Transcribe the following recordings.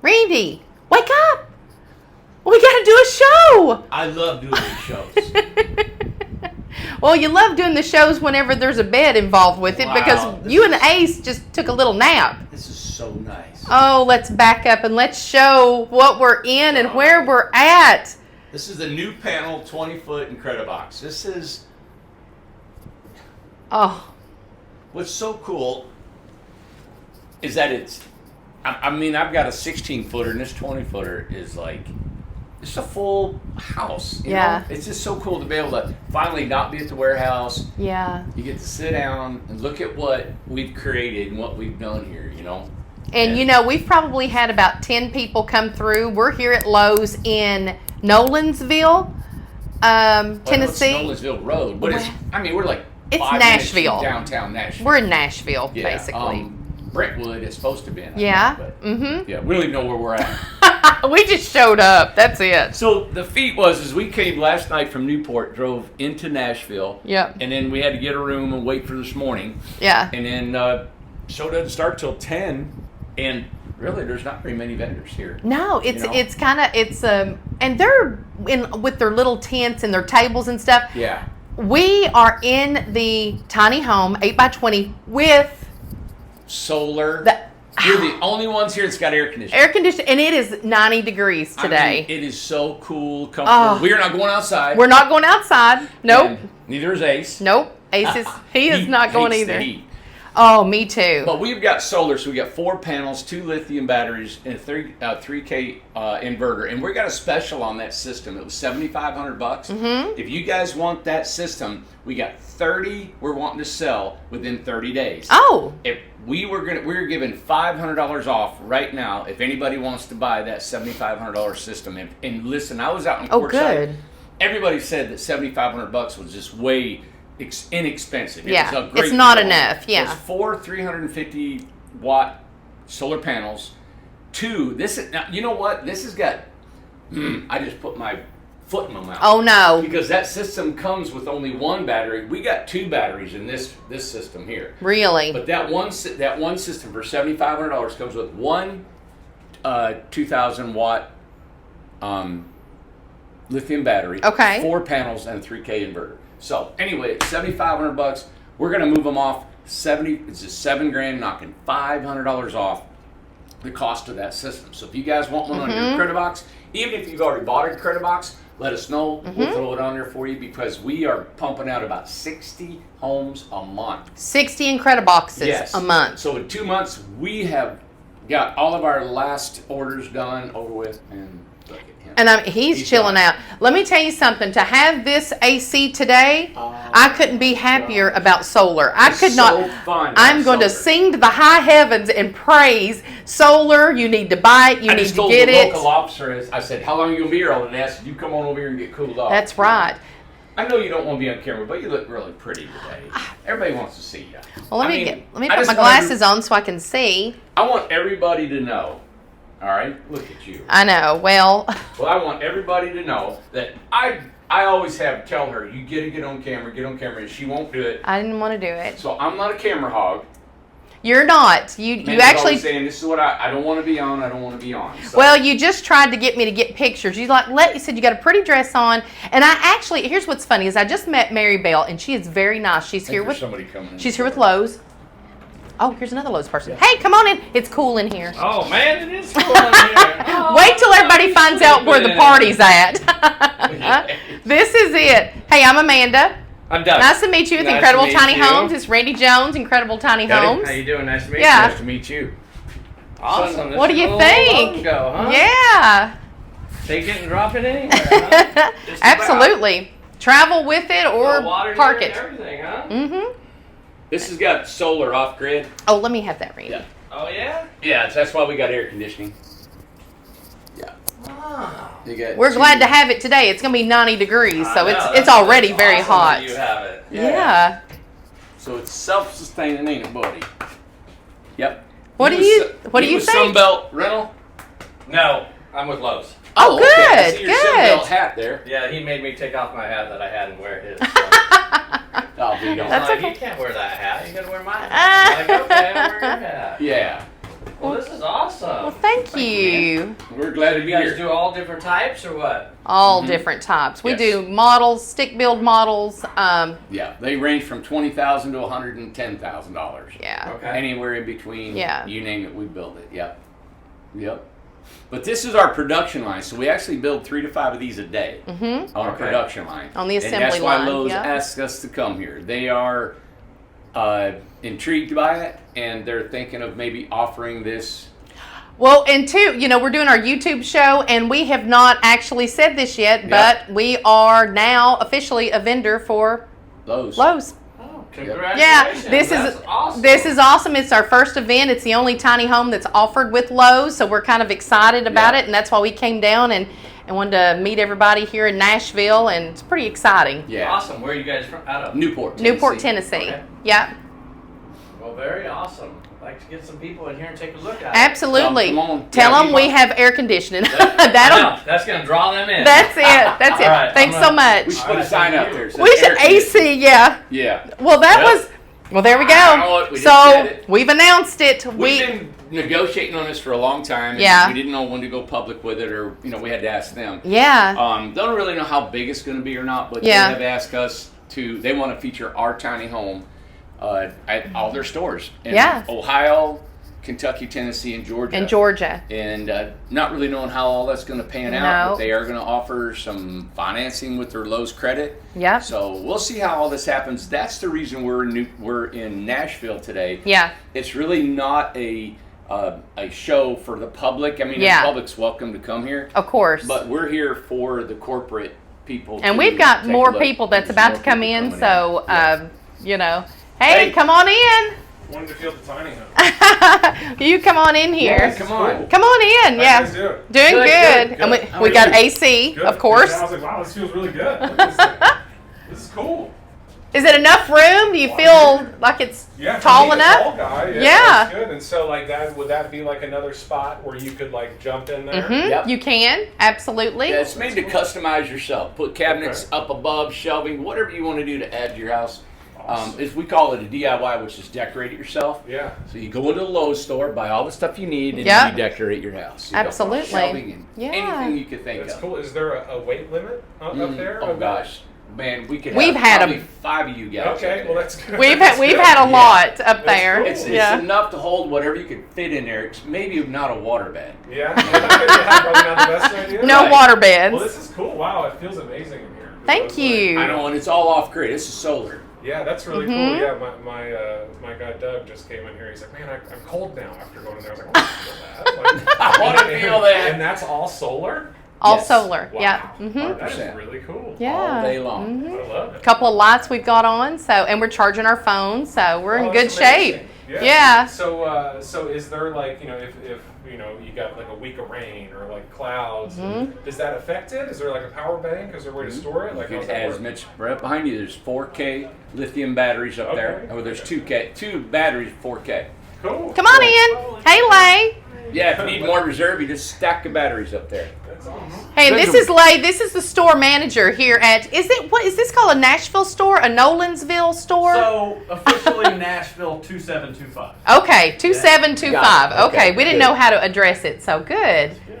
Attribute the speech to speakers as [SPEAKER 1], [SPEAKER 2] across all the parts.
[SPEAKER 1] Randy, wake up! We got to do a show.
[SPEAKER 2] I love doing these shows.
[SPEAKER 1] Well, you love doing the shows whenever there's a bed involved with it because you and Ace just took a little nap.
[SPEAKER 2] This is so nice.
[SPEAKER 1] Oh, let's back up and let's show what we're in and where we're at.
[SPEAKER 2] This is the new panel 20-foot Incred-I-Box. This is...
[SPEAKER 1] Oh.
[SPEAKER 2] What's so cool is that it's... I mean, I've got a 16-footer and this 20-footer is like... It's a full house. You know? It's just so cool to be able to finally not be at the warehouse.
[SPEAKER 1] Yeah.
[SPEAKER 2] You get to sit down and look at what we've created and what we've done here, you know?
[SPEAKER 1] And you know, we've probably had about 10 people come through. We're here at Lowe's in Nolensville, Tennessee.
[SPEAKER 2] It's Nolensville Road, but we're like
[SPEAKER 1] it's
[SPEAKER 2] 5
[SPEAKER 1] Nashville.
[SPEAKER 2] minutes from downtown Nashville.
[SPEAKER 1] We're in Nashville, basically.
[SPEAKER 2] Brentwood is supposed to be in.
[SPEAKER 1] Yeah.
[SPEAKER 2] Yeah, we don't even know where we're at.
[SPEAKER 1] We just showed up. That's it.
[SPEAKER 2] So the feat was we came last night from Newport, drove into Nashville.
[SPEAKER 1] Yep.
[SPEAKER 2] And then we had to get a room and wait for this morning.
[SPEAKER 1] Yeah.
[SPEAKER 2] And then show doesn't start till 10, and really there's not very many vendors here.
[SPEAKER 1] No, it's kind of and they're in with their little tents and their tables and stuff.
[SPEAKER 2] Yeah.
[SPEAKER 1] We are in the tiny home 8x20 with
[SPEAKER 2] solar. You're the only ones here that's got air conditioning.
[SPEAKER 1] Air conditioning, and it is 90 degrees today.
[SPEAKER 2] I mean, it is so cool, comfortable. We are not going outside.
[SPEAKER 1] We're not going outside. Nope.
[SPEAKER 2] And neither is Ace.
[SPEAKER 1] Nope. Ace is he is not going either.
[SPEAKER 2] The heat.
[SPEAKER 1] Oh, me too.
[SPEAKER 2] But we've got solar, so we got 4 panels, 2 lithium batteries, and a 3K inverter, and we got a special on that system. It was $7,500.
[SPEAKER 1] Mm-hmm.
[SPEAKER 2] If you guys want that system, we got 30. We're wanting to sell within 30 days.
[SPEAKER 1] Oh.
[SPEAKER 2] If we're giving $500 off right now if anybody wants to buy that $7,500 system. And listen, I was out in Courtside.
[SPEAKER 1] Good.
[SPEAKER 2] Everybody said that $7,500 was just way inexpensive.
[SPEAKER 1] Yeah, it's not enough. Yeah,
[SPEAKER 2] it's 4 350 watt solar panels. 2. This is now. You know what? This has got. I just put my foot in my mouth.
[SPEAKER 1] Oh no!
[SPEAKER 2] Because that system comes with only 1 battery. We got 2 batteries in this system here.
[SPEAKER 1] Really?
[SPEAKER 2] But that one system for $7,500 comes with 1 2,000 watt lithium battery.
[SPEAKER 1] Okay.
[SPEAKER 2] 4 panels and a 3K inverter. So anyway, $7,500. We're gonna move them off. It's just $7,000, knocking $500 off the cost of that system. So if you guys want one on your Incred-I-Box, even if you've already bought a Incred-I-Box, let us know. We'll throw it on there for you because we are pumping out about 60 homes a month.
[SPEAKER 1] 60 Incred-I-Boxes a month.
[SPEAKER 2] So in 2 months, we have got all of our last orders done, over with, and look at him.
[SPEAKER 1] And he's chilling out. Let me tell you something. To have this AC today, I couldn't be happier about solar. I could not.
[SPEAKER 2] Fun
[SPEAKER 1] I'm going to sing to the high heavens and praise solar. You need to buy it. You need to get it.
[SPEAKER 2] I told the local officer, I said, how long are you going to be here? And they asked, you come on over here and get cooled off.
[SPEAKER 1] That's right.
[SPEAKER 2] I know you don't want to be on camera, but you look really pretty today. Everybody wants to see you.
[SPEAKER 1] Well, let me put my glasses on so I can see.
[SPEAKER 2] I want everybody to know. All right, look at you.
[SPEAKER 1] I know. Well,
[SPEAKER 2] I want everybody to know that I always tell her, you get on camera, and she won't do it.
[SPEAKER 1] I didn't want to do it.
[SPEAKER 2] So I'm not a camera hog.
[SPEAKER 1] You're not. You actually
[SPEAKER 2] saying this is what I don't want to be on. I don't want to be on. So.
[SPEAKER 1] Well, you just tried to get me to get pictures. You said you got a pretty dress on, and I actually here's what's funny is I just met Mary Bell, and she is very nice. She's here with
[SPEAKER 2] somebody coming.
[SPEAKER 1] She's here with Lowe's. Oh, here's another Lowe's person. Yeah. Hey, come on in. It's cool in here.
[SPEAKER 2] Oh man, it is cool in here. Oh,
[SPEAKER 1] wait till everybody finds out where the party's at. This is it. Hey, I'm Amanda.
[SPEAKER 2] I'm Doug.
[SPEAKER 1] Nice to meet you with Incredible Tiny Homes. It's Randy Jones, Incredible Tiny Homes.
[SPEAKER 2] How you doing? Nice to meet you.
[SPEAKER 1] Nice
[SPEAKER 2] to meet you.
[SPEAKER 1] Awesome. What do you think?
[SPEAKER 2] Huh?
[SPEAKER 1] Yeah.
[SPEAKER 2] Take it and drop it anywhere, huh?
[SPEAKER 1] Absolutely. Travel with it or park it.
[SPEAKER 2] Everything, huh?
[SPEAKER 1] Mm-hmm.
[SPEAKER 2] This has got solar off grid.
[SPEAKER 1] Oh, let me have that, Randy.
[SPEAKER 2] Yeah. Oh yeah? Yeah, that's why we got air conditioning. Yeah. Wow.
[SPEAKER 1] We're glad to have it today. It's going to be 90 degrees, so it's already very hot.
[SPEAKER 2] You have it.
[SPEAKER 1] Yeah.
[SPEAKER 2] So it's self-sustaining, ain't it, buddy? Yep.
[SPEAKER 1] What do you think?
[SPEAKER 2] Sunbelt Rental? No, I'm with Lowe's.
[SPEAKER 1] Oh, good.
[SPEAKER 2] I see your Sunbelt hat there.
[SPEAKER 3] Yeah, he made me take off my hat that I had and wear his. So.
[SPEAKER 2] I'll be gone.
[SPEAKER 1] That's
[SPEAKER 3] Like,
[SPEAKER 1] okay.
[SPEAKER 3] You can't wear that hat. You gotta wear my hat. Like, okay, I'll wear your hat.
[SPEAKER 2] Yeah,
[SPEAKER 3] Well, this is awesome.
[SPEAKER 1] Well, thank you.
[SPEAKER 2] we're glad to
[SPEAKER 3] You
[SPEAKER 2] be
[SPEAKER 3] guys
[SPEAKER 2] here.
[SPEAKER 3] do all different types or what?
[SPEAKER 1] All different types. We
[SPEAKER 2] Yes.
[SPEAKER 1] do models, stick build models.
[SPEAKER 2] Yeah, they range from $20,000 to $110,000.
[SPEAKER 1] Yeah.
[SPEAKER 3] Okay.
[SPEAKER 2] Anywhere in between.
[SPEAKER 1] Yeah.
[SPEAKER 2] You name it, we build it. Yep. Yep. But this is our production line, so we actually build 3 to 5 of these a day on our
[SPEAKER 3] Okay.
[SPEAKER 2] production line.
[SPEAKER 1] On the assembly
[SPEAKER 2] and that's why
[SPEAKER 1] line,
[SPEAKER 2] Lowe's
[SPEAKER 1] yeah.
[SPEAKER 2] asked us to come here. They are intrigued by it, and they're thinking of maybe offering this.
[SPEAKER 1] Well, and two, we're doing our YouTube show, and we have not actually said this yet, but we are now officially a vendor for
[SPEAKER 2] Lowe's.
[SPEAKER 1] Lowe's.
[SPEAKER 3] Oh,
[SPEAKER 1] Yeah,
[SPEAKER 3] congratulations.
[SPEAKER 1] this
[SPEAKER 3] That's
[SPEAKER 1] is
[SPEAKER 3] awesome.
[SPEAKER 1] This is awesome. It's our first event. It's the only tiny home that's offered with Lowe's, so we're kind of excited about
[SPEAKER 2] Yeah.
[SPEAKER 1] it, and that's why we came down and wanted to meet everybody here in Nashville, and it's pretty exciting.
[SPEAKER 2] Yeah.
[SPEAKER 3] Awesome. Where are you guys from? Out of?
[SPEAKER 2] Newport, Tennessee.
[SPEAKER 1] Newport, Tennessee.
[SPEAKER 3] Okay.
[SPEAKER 1] Yeah,
[SPEAKER 3] Well, very awesome. I'd like to get some people in here and take a look at it.
[SPEAKER 1] absolutely.
[SPEAKER 2] Come on.
[SPEAKER 1] Tell
[SPEAKER 2] Yeah,
[SPEAKER 1] them
[SPEAKER 2] keep
[SPEAKER 1] we
[SPEAKER 2] on.
[SPEAKER 1] have air conditioning.
[SPEAKER 3] I
[SPEAKER 1] That'll.
[SPEAKER 3] know. That's going to draw them in.
[SPEAKER 1] That's it. That's it.
[SPEAKER 3] All right,
[SPEAKER 1] Thanks
[SPEAKER 3] I'm
[SPEAKER 1] so
[SPEAKER 3] gonna-
[SPEAKER 1] much.
[SPEAKER 2] We should put a sign up there. It says
[SPEAKER 1] We should
[SPEAKER 2] air conditioning.
[SPEAKER 1] AC. Yeah.
[SPEAKER 2] Yeah.
[SPEAKER 1] Well, that
[SPEAKER 2] Well,
[SPEAKER 1] was. Well, there we
[SPEAKER 2] Oh,
[SPEAKER 1] go.
[SPEAKER 2] we just said
[SPEAKER 1] So
[SPEAKER 2] it.
[SPEAKER 1] we've announced it.
[SPEAKER 2] We've been negotiating on this for a long time. And
[SPEAKER 1] Yeah.
[SPEAKER 2] We didn't know when to go public with it, or we had to ask them.
[SPEAKER 1] Yeah.
[SPEAKER 2] Don't really know how big it's going to be or not, but
[SPEAKER 1] Yeah.
[SPEAKER 2] they have asked us to. They want to feature our tiny home at all their stores in
[SPEAKER 1] Yeah.
[SPEAKER 2] Ohio, Kentucky, Tennessee, and Georgia.
[SPEAKER 1] In Georgia.
[SPEAKER 2] And not really knowing how all that's going to pan out,
[SPEAKER 1] No.
[SPEAKER 2] but they are going to offer some financing with their Lowe's credit.
[SPEAKER 1] Yeah.
[SPEAKER 2] So we'll see how all this happens. That's the reason we're in Nashville today.
[SPEAKER 1] Yeah.
[SPEAKER 2] It's really not a show for the public. I mean,
[SPEAKER 1] Yeah.
[SPEAKER 2] the public's welcome to come here,
[SPEAKER 1] Of course.
[SPEAKER 2] but we're here for the corporate people.
[SPEAKER 1] And
[SPEAKER 2] to
[SPEAKER 1] we've got
[SPEAKER 2] take a
[SPEAKER 1] more
[SPEAKER 2] look.
[SPEAKER 1] people that's
[SPEAKER 2] There's
[SPEAKER 1] about
[SPEAKER 2] more
[SPEAKER 1] to come
[SPEAKER 2] people
[SPEAKER 1] in,
[SPEAKER 2] coming
[SPEAKER 1] so
[SPEAKER 2] Yeah.
[SPEAKER 1] hey,
[SPEAKER 2] Hey.
[SPEAKER 1] come on in.
[SPEAKER 4] Wanted to feel the tiny home.
[SPEAKER 1] You come on in here.
[SPEAKER 2] Yeah, come on.
[SPEAKER 1] Come on in.
[SPEAKER 4] How
[SPEAKER 1] Yeah,
[SPEAKER 4] you guys doing?
[SPEAKER 1] doing
[SPEAKER 2] Good,
[SPEAKER 1] good.
[SPEAKER 2] good,
[SPEAKER 1] And
[SPEAKER 4] good.
[SPEAKER 1] we got AC,
[SPEAKER 4] Good.
[SPEAKER 1] of course.
[SPEAKER 4] I was like, wow, this feels really good. Look at this thing. This is cool.
[SPEAKER 1] Is it enough room? Do you feel like it's
[SPEAKER 4] Yeah, for
[SPEAKER 1] tall
[SPEAKER 4] me, a
[SPEAKER 1] enough?
[SPEAKER 4] Tall guy. Yeah,
[SPEAKER 1] Yeah.
[SPEAKER 4] That's good. And so, like that, would that be like another spot where you could like jump in there?
[SPEAKER 1] Mhm,
[SPEAKER 2] Yep.
[SPEAKER 1] You can absolutely.
[SPEAKER 2] Yeah, it's made to customize yourself. Put cabinets up above, shelving, whatever you want to do to add to your house.
[SPEAKER 4] Awesome.
[SPEAKER 2] We call it a DIY, which is decorate it yourself.
[SPEAKER 4] Yeah.
[SPEAKER 2] So you go into the Lowe's store, buy all the stuff you need, and
[SPEAKER 1] Yep.
[SPEAKER 2] you decorate your house. You got
[SPEAKER 1] Absolutely.
[SPEAKER 2] shelving and
[SPEAKER 1] Yeah.
[SPEAKER 2] anything you could think
[SPEAKER 4] That's
[SPEAKER 2] of.
[SPEAKER 4] cool. Is there a weight limit up there?
[SPEAKER 2] Oh gosh, man, we could.
[SPEAKER 1] We've
[SPEAKER 2] have
[SPEAKER 1] had
[SPEAKER 2] probably
[SPEAKER 1] 'em.
[SPEAKER 2] 5 of you guys.
[SPEAKER 4] Okay,
[SPEAKER 2] up
[SPEAKER 4] well
[SPEAKER 2] there.
[SPEAKER 4] that's good.
[SPEAKER 1] We've
[SPEAKER 4] That's
[SPEAKER 1] we've
[SPEAKER 4] good.
[SPEAKER 1] had a
[SPEAKER 2] Yeah.
[SPEAKER 1] lot up
[SPEAKER 4] That's
[SPEAKER 1] there.
[SPEAKER 4] cool.
[SPEAKER 2] It's
[SPEAKER 1] Yeah.
[SPEAKER 2] enough to hold whatever you could fit in there. It's maybe not a water bed.
[SPEAKER 4] Yeah. Probably not the best idea.
[SPEAKER 1] No
[SPEAKER 2] Right.
[SPEAKER 1] water
[SPEAKER 4] Well,
[SPEAKER 1] beds.
[SPEAKER 4] this is cool. Wow, it feels amazing in here.
[SPEAKER 1] Thank
[SPEAKER 4] It's like-
[SPEAKER 1] you.
[SPEAKER 2] I know, and it's all off grid. This is solar.
[SPEAKER 4] Yeah, that's really
[SPEAKER 1] Mhm.
[SPEAKER 4] cool. Yeah, my guy Doug just came in here. He's like, man, I'm cold now after going in there. I was like, I want to feel that.
[SPEAKER 2] I want to feel that.
[SPEAKER 4] And that's all solar?
[SPEAKER 1] All
[SPEAKER 2] Yes.
[SPEAKER 1] solar.
[SPEAKER 4] Wow.
[SPEAKER 1] Yeah. Mhm.
[SPEAKER 4] That is
[SPEAKER 2] 100%.
[SPEAKER 4] really cool.
[SPEAKER 1] Yeah.
[SPEAKER 2] All day long.
[SPEAKER 1] Mhm.
[SPEAKER 4] I love it.
[SPEAKER 1] Couple of lights we've got on, and we're charging our phones, so we're in
[SPEAKER 4] Oh,
[SPEAKER 1] good
[SPEAKER 4] that's
[SPEAKER 1] shape.
[SPEAKER 4] amazing.
[SPEAKER 1] Yeah.
[SPEAKER 4] So is there like if you got like a week of rain or like clouds, does that affect it? Is there like a power bank? Is there a way to store it? Like
[SPEAKER 2] You
[SPEAKER 4] how's
[SPEAKER 2] could
[SPEAKER 4] that
[SPEAKER 2] add as
[SPEAKER 4] work?
[SPEAKER 2] much right behind you. There's 4K lithium batteries up there.
[SPEAKER 4] Okay.
[SPEAKER 2] Oh, there's 2K, 2 batteries, 4K.
[SPEAKER 4] Cool.
[SPEAKER 1] Come on in. Hey, Lay.
[SPEAKER 2] Yeah, if you need more reserve, you just stack the batteries up there.
[SPEAKER 4] That's awesome.
[SPEAKER 1] Hey, and
[SPEAKER 2] There's
[SPEAKER 1] this is Lay. This is the store manager here at. What is this called? A Nashville store? A Nolansville store?
[SPEAKER 5] So officially Nashville 2725.
[SPEAKER 1] Okay, 2725.
[SPEAKER 2] Got it.
[SPEAKER 1] Okay,
[SPEAKER 2] Okay,
[SPEAKER 1] we didn't
[SPEAKER 2] good.
[SPEAKER 1] know how to address it, so good.
[SPEAKER 5] Good.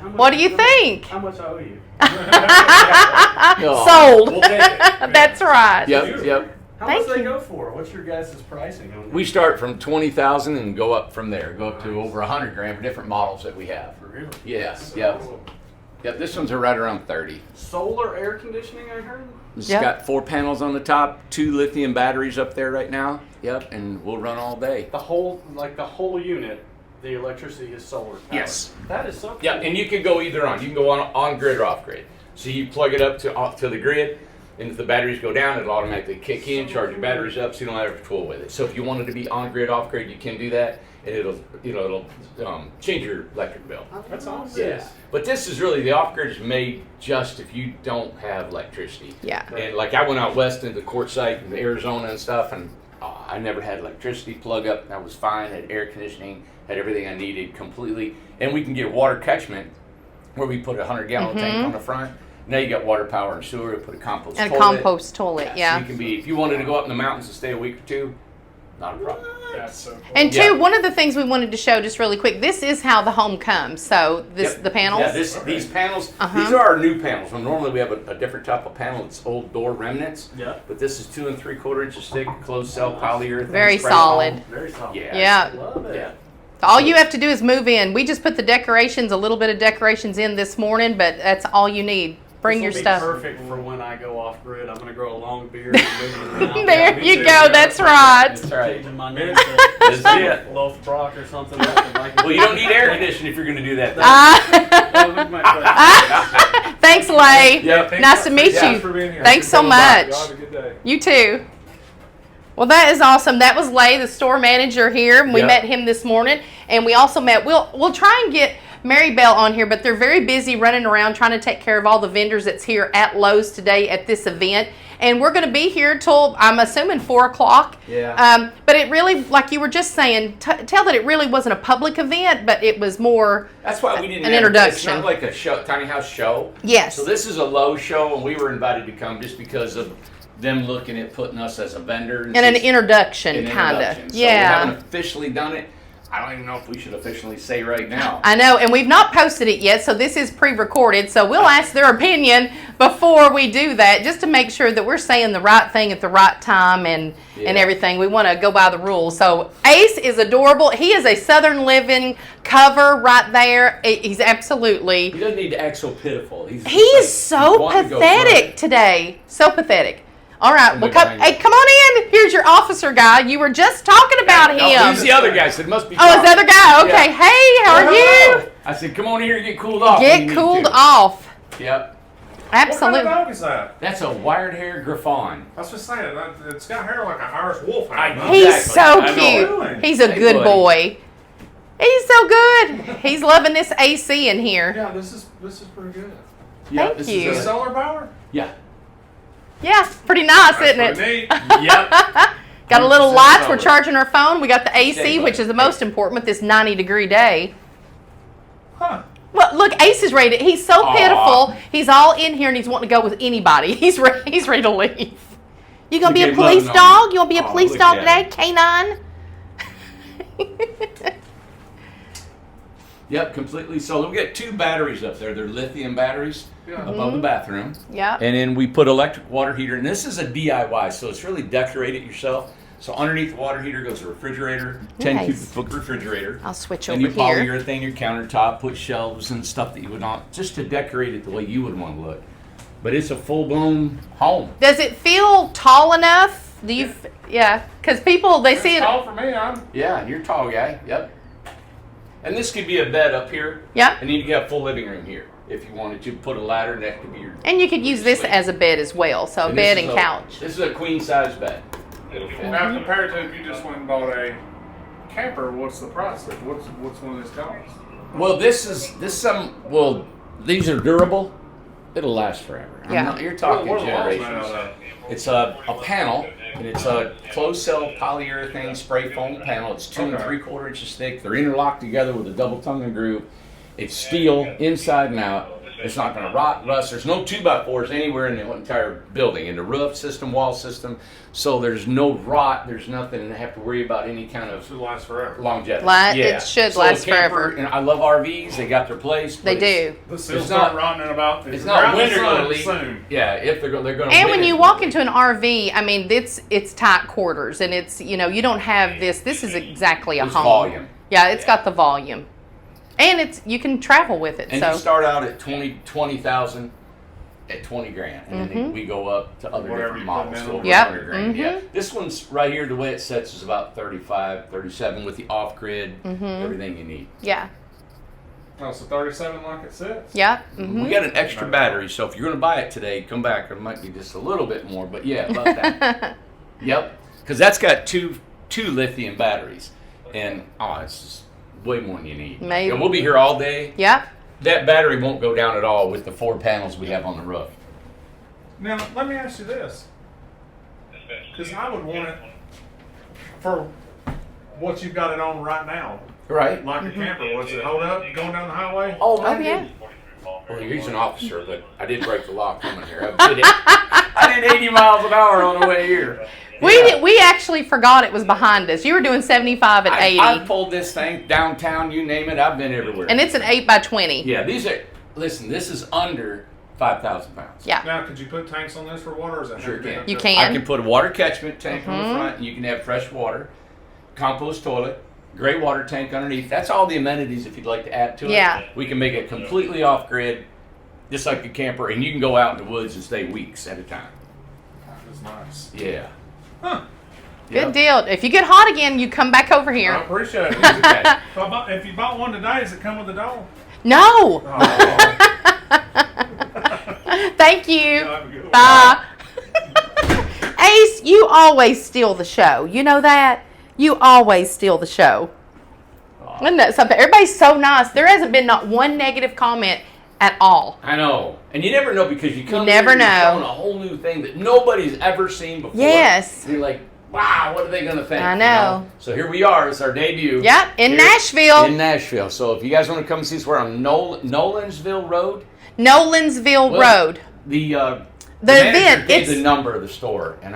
[SPEAKER 5] How much-
[SPEAKER 1] What do you think?
[SPEAKER 5] How much I owe you?
[SPEAKER 2] Oh.
[SPEAKER 1] Sold.
[SPEAKER 5] We'll take it.
[SPEAKER 1] That's right.
[SPEAKER 2] Yep, yep.
[SPEAKER 5] How
[SPEAKER 1] Thank
[SPEAKER 5] much they
[SPEAKER 1] you.
[SPEAKER 5] go for? What's your guys' pricing on
[SPEAKER 2] We start from 20,000 and go up from there. Go up to over 100 grand for different models that we have.
[SPEAKER 5] Really?
[SPEAKER 2] Yeah,
[SPEAKER 4] So
[SPEAKER 2] yep.
[SPEAKER 4] cool.
[SPEAKER 2] Yep, this one's right around 30.
[SPEAKER 5] Solar air conditioning, I heard?
[SPEAKER 2] It's
[SPEAKER 1] Yep.
[SPEAKER 2] got 4 panels on the top, 2 lithium batteries up there right now. Yep, and we'll run all day.
[SPEAKER 5] The whole unit, the electricity is solar powered.
[SPEAKER 2] Yes.
[SPEAKER 5] That is so cool.
[SPEAKER 2] Yeah, and you can go either on. You can go on grid or off grid. So you plug it up to the grid, and if the batteries go down, it'll automatically kick in, charge your batteries up, so you don't have to fool with it. So if you wanted to be on grid, off grid, you can do that, and it'll change your electric bill.
[SPEAKER 4] That's awesome.
[SPEAKER 2] Yeah, but this is really the off grid is made just if you don't have electricity.
[SPEAKER 1] Yeah.
[SPEAKER 2] And like I went out west into the court site in Arizona and stuff, and I never had electricity plug up. That was fine. Had air conditioning, had everything I needed completely. And we can get water catchment where we put a 100-gallon tank on the front. Now you got water, power, and sewer. Put a compost
[SPEAKER 1] And a
[SPEAKER 2] toilet.
[SPEAKER 1] compost toilet,
[SPEAKER 2] So
[SPEAKER 1] yeah.
[SPEAKER 2] you can be, if you wanted to go up in the mountains and stay a week or two, not a problem.
[SPEAKER 4] That's so cool.
[SPEAKER 1] And two,
[SPEAKER 2] Yeah.
[SPEAKER 1] one of the things we wanted to show just really quick, this is how the home comes. So this
[SPEAKER 2] Yep.
[SPEAKER 1] the panels.
[SPEAKER 2] Yeah, these panels,
[SPEAKER 1] Uh-huh.
[SPEAKER 2] these are our new panels. Well, normally we have a different type of panel. It's old door remnants.
[SPEAKER 5] Yeah.
[SPEAKER 2] But this is 2 3/4 inches thick, closed cell polyurethane.
[SPEAKER 1] Very
[SPEAKER 2] spray
[SPEAKER 1] solid.
[SPEAKER 2] foam.
[SPEAKER 5] Very solid.
[SPEAKER 2] Yeah.
[SPEAKER 1] Yeah.
[SPEAKER 5] Love it.
[SPEAKER 2] Yeah.
[SPEAKER 1] All you have to do is move in. We just put the decorations, a little bit of decorations in this morning, but that's all you need. Bring your
[SPEAKER 5] This'll be
[SPEAKER 1] stuff.
[SPEAKER 5] Perfect for when I go off grid. I'm gonna grow a long beard. And move it around.
[SPEAKER 1] There
[SPEAKER 4] me
[SPEAKER 1] you
[SPEAKER 4] too,
[SPEAKER 1] go.
[SPEAKER 4] yeah.
[SPEAKER 1] That's right.
[SPEAKER 2] That's right.
[SPEAKER 5] Changing my name
[SPEAKER 2] That's
[SPEAKER 5] to
[SPEAKER 2] it.
[SPEAKER 5] Loaf Brock or something.
[SPEAKER 2] Well, you don't need air conditioning if you're going to do that.
[SPEAKER 1] Thanks, Lay.
[SPEAKER 2] Yep.
[SPEAKER 1] Nice to meet
[SPEAKER 2] Yeah.
[SPEAKER 1] you.
[SPEAKER 4] for being here.
[SPEAKER 1] Thanks so
[SPEAKER 4] Coming back.
[SPEAKER 1] much.
[SPEAKER 4] Y'all have a good day.
[SPEAKER 1] You too. Well, that is awesome. That was Lay, the store manager here. We
[SPEAKER 2] Yep.
[SPEAKER 1] met him this morning, and we also met. We'll try and get Mary Bell on here, but they're very busy running around trying to take care of all the vendors that's here at Lowe's today at this event. And we're going to be here till, I'm assuming, 4 o'clock.
[SPEAKER 2] Yeah.
[SPEAKER 1] But it really, like you were just saying, tell that it really wasn't a public event, but it was more
[SPEAKER 2] That's why we didn't
[SPEAKER 1] an
[SPEAKER 2] have,
[SPEAKER 1] introduction.
[SPEAKER 2] It's not like a show, tiny house show.
[SPEAKER 1] Yes.
[SPEAKER 2] So this is a Lowe show, and we were invited to come just because of them looking at putting us as a vendor.
[SPEAKER 1] and an introduction,
[SPEAKER 2] an
[SPEAKER 1] kind
[SPEAKER 2] introduction.
[SPEAKER 1] of.
[SPEAKER 2] So
[SPEAKER 1] Yeah.
[SPEAKER 2] we haven't officially done it. I don't even know if we should officially say right now.
[SPEAKER 1] I know, and we've not posted it yet, so this is pre-recorded, so we'll ask their opinion before we do that, just to make sure that we're saying the right thing at the right time and
[SPEAKER 2] Yeah.
[SPEAKER 1] everything. We want to go by the rules. So Ace is adorable. He is a Southern Living cover right there. He's absolutely...
[SPEAKER 2] He doesn't need to act so pitiful.
[SPEAKER 1] He
[SPEAKER 2] like,
[SPEAKER 1] is so
[SPEAKER 2] wanting to go
[SPEAKER 1] pathetic
[SPEAKER 2] good.
[SPEAKER 1] today. So pathetic. All right,
[SPEAKER 2] And
[SPEAKER 1] well,
[SPEAKER 2] the
[SPEAKER 1] come,
[SPEAKER 2] guy-
[SPEAKER 1] hey, come on in. Here's your officer guy. You were just talking about
[SPEAKER 2] No,
[SPEAKER 1] him.
[SPEAKER 2] he's the other guy, so it must be
[SPEAKER 1] Oh, is the other guy? Okay.
[SPEAKER 2] Yeah.
[SPEAKER 1] Hey, how are you?
[SPEAKER 2] I said, come on here and get cooled off. when you
[SPEAKER 1] Get
[SPEAKER 2] need
[SPEAKER 1] cooled
[SPEAKER 2] to.
[SPEAKER 1] off.
[SPEAKER 2] Yep.
[SPEAKER 1] Absolutely.
[SPEAKER 4] What kind of dog is that?
[SPEAKER 2] That's a wired hair Griffon.
[SPEAKER 4] I was just saying, it's got hair like an Irish wolf.
[SPEAKER 2] I
[SPEAKER 4] hound.
[SPEAKER 2] know.
[SPEAKER 1] He's
[SPEAKER 2] Exactly.
[SPEAKER 1] so
[SPEAKER 2] I know.
[SPEAKER 1] cute.
[SPEAKER 4] Really?
[SPEAKER 1] He's a
[SPEAKER 2] Hey,
[SPEAKER 1] good
[SPEAKER 2] buddy.
[SPEAKER 1] boy. He's so good. He's loving this AC in here.
[SPEAKER 4] Yeah, this is pretty good.
[SPEAKER 1] Thank
[SPEAKER 2] this
[SPEAKER 1] you.
[SPEAKER 2] Is
[SPEAKER 4] Is it solar power?
[SPEAKER 2] yeah.
[SPEAKER 1] Yeah, pretty nice,
[SPEAKER 4] That's
[SPEAKER 1] isn't it?
[SPEAKER 4] pretty neat.
[SPEAKER 2] Yep.
[SPEAKER 1] Got a little
[SPEAKER 2] 100%
[SPEAKER 1] lights. We're
[SPEAKER 2] solar.
[SPEAKER 1] charging our phone. We got the AC,
[SPEAKER 2] Okay,
[SPEAKER 1] which is the most important with this 90-degree day.
[SPEAKER 4] Huh.
[SPEAKER 1] Well, look, Ace is ready. He's so
[SPEAKER 2] Aw.
[SPEAKER 1] pitiful. He's all in here and he's wanting to go with anybody. He's ready to leave. You gonna
[SPEAKER 2] Look
[SPEAKER 1] be a
[SPEAKER 2] at him
[SPEAKER 1] police
[SPEAKER 2] loving on
[SPEAKER 1] dog?
[SPEAKER 2] me.
[SPEAKER 1] You wanna be a
[SPEAKER 2] Aw,
[SPEAKER 1] police
[SPEAKER 2] look
[SPEAKER 1] dog
[SPEAKER 2] at
[SPEAKER 1] today,
[SPEAKER 2] him.
[SPEAKER 1] K9?
[SPEAKER 2] Yep, completely solar. We got 2 batteries up there. They're lithium batteries
[SPEAKER 4] Yeah.
[SPEAKER 2] above the bathroom.
[SPEAKER 1] Yeah.
[SPEAKER 2] And then we put electric water heater. And this is a DIY, so it's really decorate it yourself. So underneath the water heater goes a refrigerator, 10
[SPEAKER 1] Nice.
[SPEAKER 2] cubic foot refrigerator.
[SPEAKER 1] I'll switch
[SPEAKER 2] And
[SPEAKER 1] over
[SPEAKER 2] you
[SPEAKER 1] here.
[SPEAKER 2] polyurethane your countertop, put shelves and stuff that you would not, just to decorate it the way you would want to look. But it's a full-blown home.
[SPEAKER 1] Does it feel tall enough? Do you? Yeah, because people they see
[SPEAKER 4] It's
[SPEAKER 1] it.
[SPEAKER 4] all for me. I'm.
[SPEAKER 2] Yeah, and you're a tall guy. Yep. And this could be a bed up here.
[SPEAKER 1] Yeah.
[SPEAKER 2] And you could have a full living room here if you wanted to. Put a ladder, and that could be your.
[SPEAKER 1] And you could use this as a bed as well, so a
[SPEAKER 2] And
[SPEAKER 1] bed
[SPEAKER 2] this
[SPEAKER 1] and
[SPEAKER 2] is a-
[SPEAKER 1] couch.
[SPEAKER 2] This is a queen size bed. It'll fit.
[SPEAKER 4] Now compared to if you just went and bought a camper, what's the price? Like, what's one of these cost?
[SPEAKER 2] Well, these are durable. It'll last forever.
[SPEAKER 1] Yeah.
[SPEAKER 2] You're talking
[SPEAKER 4] What are the walls made
[SPEAKER 2] generations.
[SPEAKER 4] out of?
[SPEAKER 2] It's a panel, and it's a closed cell polyurethane spray foam panel. It's 2
[SPEAKER 4] Okay.
[SPEAKER 2] 3/4 inches thick. They're interlocked together with a double tongue and groove. It's steel inside and out. It's not going to rot, rust. There's no 2x4s anywhere in the entire building, in the roof system, wall system. So there's no rot. There's nothing to have to worry about any kind
[SPEAKER 4] It
[SPEAKER 2] of
[SPEAKER 4] should last forever.
[SPEAKER 2] longevity.
[SPEAKER 1] It should
[SPEAKER 2] So
[SPEAKER 1] last
[SPEAKER 2] a camper,
[SPEAKER 1] forever.
[SPEAKER 2] And I love RVs. They got their place.
[SPEAKER 1] They
[SPEAKER 2] but it's-
[SPEAKER 1] do.
[SPEAKER 4] The
[SPEAKER 2] It's
[SPEAKER 4] seals
[SPEAKER 2] not-
[SPEAKER 4] start rotting in about.
[SPEAKER 2] It's
[SPEAKER 4] they're
[SPEAKER 2] not
[SPEAKER 4] out in the
[SPEAKER 2] winter going to
[SPEAKER 4] sun
[SPEAKER 2] leak.
[SPEAKER 4] soon.
[SPEAKER 2] Yeah, if they're going to.
[SPEAKER 1] And when you walk into an RV, I mean, it's tight quarters, and it's you don't have this. This is exactly a
[SPEAKER 2] It's
[SPEAKER 1] home.
[SPEAKER 2] volume.
[SPEAKER 1] Yeah, it's got the volume, and you can travel with it.
[SPEAKER 2] And
[SPEAKER 1] so
[SPEAKER 2] you start out at 20,000 at 20 grand, and then we go up to other
[SPEAKER 4] Whatever
[SPEAKER 2] different
[SPEAKER 4] you
[SPEAKER 2] models
[SPEAKER 4] put
[SPEAKER 2] to
[SPEAKER 4] in.
[SPEAKER 2] over
[SPEAKER 1] Yep.
[SPEAKER 2] 100 grand. Yeah,
[SPEAKER 1] Mhm.
[SPEAKER 2] this one's right here. The way it sets is about 35, 37 with the off grid, everything you need.
[SPEAKER 1] yeah,
[SPEAKER 4] Oh, so 37 like it sits?
[SPEAKER 1] yeah.
[SPEAKER 2] We
[SPEAKER 1] Mm-hmm.
[SPEAKER 2] got an extra battery, so if you're going to buy it today, come back. It might be just a little bit more, but yeah, about that. Yep, because that's got two lithium batteries, and it's just way more than you need.
[SPEAKER 1] Maybe.
[SPEAKER 2] And we'll be here all day.
[SPEAKER 1] Yeah.
[SPEAKER 2] That battery won't go down at all with the 4 panels we have on the roof.
[SPEAKER 4] Now, let me ask you this. Because I would want it for what you've got it on right now.
[SPEAKER 2] Right?
[SPEAKER 4] Like a camper. What's it hold up going down the highway?
[SPEAKER 2] Oh,
[SPEAKER 1] Oh yeah.
[SPEAKER 2] Well, he's an officer, but I did break the law coming here. I did 80 miles an hour on the way here.
[SPEAKER 1] We actually forgot it was behind us. You were doing 75 and 80.
[SPEAKER 2] I pulled this thing downtown, you name it. I've been everywhere.
[SPEAKER 1] And it's an 8x20.
[SPEAKER 2] Yeah, listen, this is under 5,000 pounds.
[SPEAKER 1] Yeah.
[SPEAKER 4] Now, could you put tanks on this for water? Or is that
[SPEAKER 2] Sure can.
[SPEAKER 1] You
[SPEAKER 2] I
[SPEAKER 1] can.
[SPEAKER 2] can put a water catchment tank on the front, and you can have fresh water, compost toilet, gray water tank underneath. That's all the amenities if you'd like to add to it.
[SPEAKER 1] Yeah.
[SPEAKER 2] We can make it completely off-grid, just like a camper, and you can go out in the woods and stay weeks at a time.
[SPEAKER 4] That is nice.
[SPEAKER 2] Yeah.
[SPEAKER 4] Huh.
[SPEAKER 1] Good deal. If you get hot again, you come back over
[SPEAKER 4] I
[SPEAKER 1] here.
[SPEAKER 4] appreciate it.
[SPEAKER 2] Okay.
[SPEAKER 4] If you bought one today, does it come with the dog?
[SPEAKER 1] No.
[SPEAKER 4] Oh.
[SPEAKER 1] Thank you.
[SPEAKER 4] Have a good one.
[SPEAKER 1] Bye. Ace, you always steal the show. You know that? You always steal the show. Isn't that something? Everybody's so nice. There hasn't been not one negative comment at all.
[SPEAKER 2] I know. And you never know because you come
[SPEAKER 1] never
[SPEAKER 2] here and
[SPEAKER 1] know.
[SPEAKER 2] you're showing a whole new thing that nobody's ever seen before.
[SPEAKER 1] Yes.
[SPEAKER 2] And you're like, wow, what are they going to think?
[SPEAKER 1] I know.
[SPEAKER 2] So here we are. It's our debut.
[SPEAKER 1] Yep, in
[SPEAKER 2] here
[SPEAKER 1] Nashville.
[SPEAKER 2] In Nashville. So if you guys want to come see us, we're on Nolensville Road.
[SPEAKER 1] Nolensville
[SPEAKER 2] Well,
[SPEAKER 1] Road.
[SPEAKER 2] The
[SPEAKER 1] event,
[SPEAKER 2] manager gave
[SPEAKER 1] it's-
[SPEAKER 2] the number of the store, and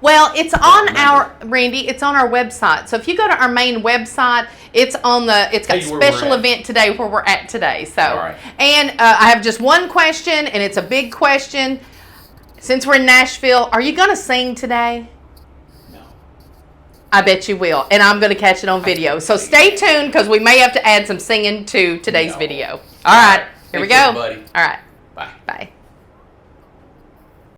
[SPEAKER 1] Well, it's on
[SPEAKER 2] remember.
[SPEAKER 1] our Randy. It's on our website. So if you go to our main website, it's on the. It's got
[SPEAKER 2] Tell you where
[SPEAKER 1] special
[SPEAKER 2] we're at.
[SPEAKER 1] event today where we're at today. So,
[SPEAKER 2] All right.
[SPEAKER 1] and I have just one question, and it's a big question. Since we're in Nashville, are you going to sing today?
[SPEAKER 2] no.
[SPEAKER 1] I bet you will, and I'm going to catch it on video. So stay tuned because we may have to add some singing to today's
[SPEAKER 2] No.
[SPEAKER 1] video. All right, here we
[SPEAKER 2] Thanks,
[SPEAKER 1] go.
[SPEAKER 2] everybody.
[SPEAKER 1] All right.